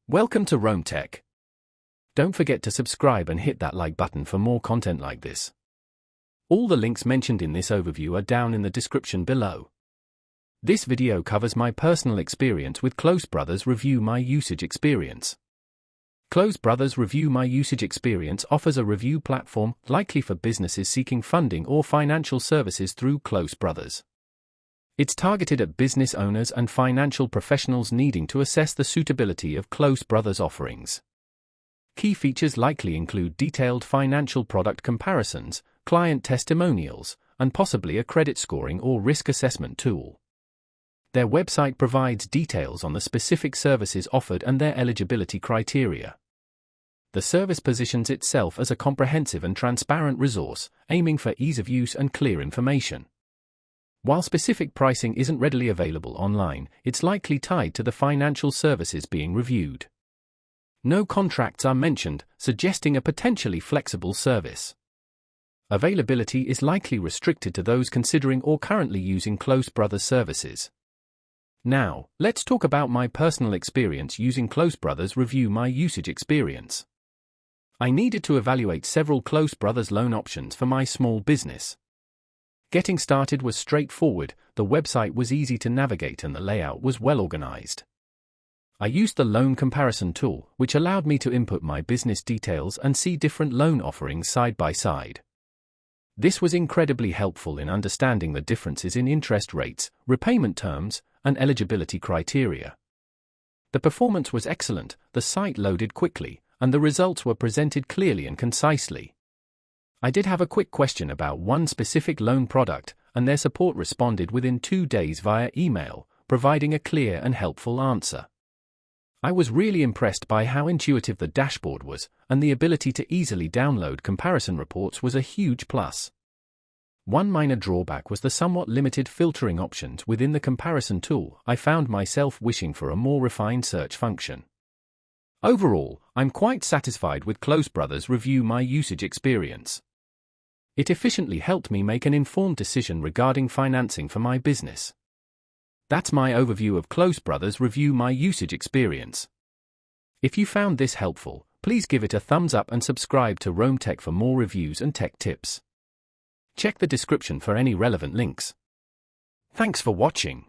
Welcome to Rome Tech. Don't forget to subscribe and hit that like button for more content like this. All the links mentioned in this overview are down in the description below. This video covers my personal experience with Close Brothers Review My Usage Experience. Close Brothers Review My Usage Experience offers a review platform likely for businesses seeking funding or financial services through Close Brothers. It's targeted at business owners and financial professionals needing to assess the suitability of Close Brothers offerings. Key features likely include detailed financial product comparisons, client testimonials, and possibly a credit scoring or risk assessment tool. Their website provides details on the specific services offered and their eligibility criteria. The service positions itself as a comprehensive and transparent resource, aiming for ease of use and clear information. While specific pricing isn't readily available online, it's likely tied to the financial services being reviewed. No contracts are mentioned, suggesting a potentially flexible service. Availability is likely restricted to those considering or currently using Close Brothers services. Now, let's talk about my personal experience using Close Brothers Review My Usage Experience. I needed to evaluate several Close Brothers loan options for my small business. Getting started was straightforward, the website was easy to navigate and the layout was well organized. I used the loan comparison tool, which allowed me to input my business details and see different loan offerings side by side. This was incredibly helpful in understanding the differences in interest rates, repayment terms, and eligibility criteria. The performance was excellent, the site loaded quickly, and the results were presented clearly and concisely. I did have a quick question about one specific loan product, and their support responded within 2 days via email, providing a clear and helpful answer. I was really impressed by how intuitive the dashboard was, and the ability to easily download comparison reports was a huge plus. One minor drawback was the somewhat limited filtering options within the comparison tool. I found myself wishing for a more refined search function. Overall, I'm quite satisfied with Close Brothers Review My Usage Experience. It efficiently helped me make an informed decision regarding financing for my business. That's my overview of Close Brothers Review My Usage Experience. If you found this helpful, please give it a thumbs up and subscribe to Rome Tech for more reviews and tech tips. Check the description for any relevant links. Thanks for watching.